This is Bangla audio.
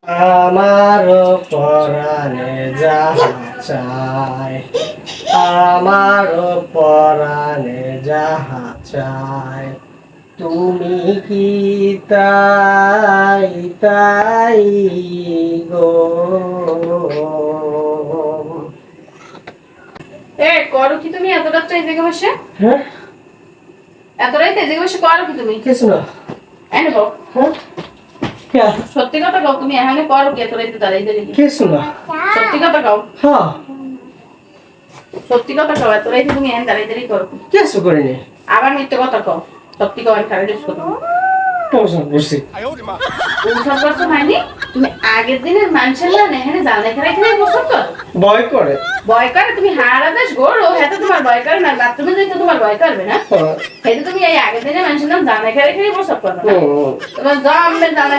আমার পরাণে যাহা চায়, আমার পরাণে যাহা চায়, তুমি কি তাই তাই গো। এ করো কি তুমি এত রাত্রে এই জায়গায় বসে? হ্যাঁ, এত রাতে এই জায়গায় বসে করো কি তুমি? কিছু না। এনে বল। হ্যাঁ, কে? সত্যি কথা কও, তুমি এখানে করো কি এত রাতে দাঁড়াই দাঁড়িয়ে? কিছু না। সত্যি কথা কও, হ্যাঁ, সত্যি কথা কও, এত রাতে তুমি এখানে দাঁড়াই দাঁড়িয়ে করো কি? কিছু করিনি। আবার মিথ্যে কথা কও। সত্যি কও, আমি খারাপ ডিস করো। টেনশন করছি। উৎসব বছর হয়নি, তুমি আগের দিনের মানুষের না এখানে জাল এখানে এখানে বসত করো। ভয় করে। ভয় করে তুমি হারা দেশ গড়ো, হ্যাঁ তোমার ভয় করে না, বাথরুমে যাইতে তোমার ভয় করবে না? হ্যাঁ। সেটা তুমি এই আগের দিনের মানুষের নাম জাল এখানে এখানে বসত করো না। হুম। তোমার জন্মের জানা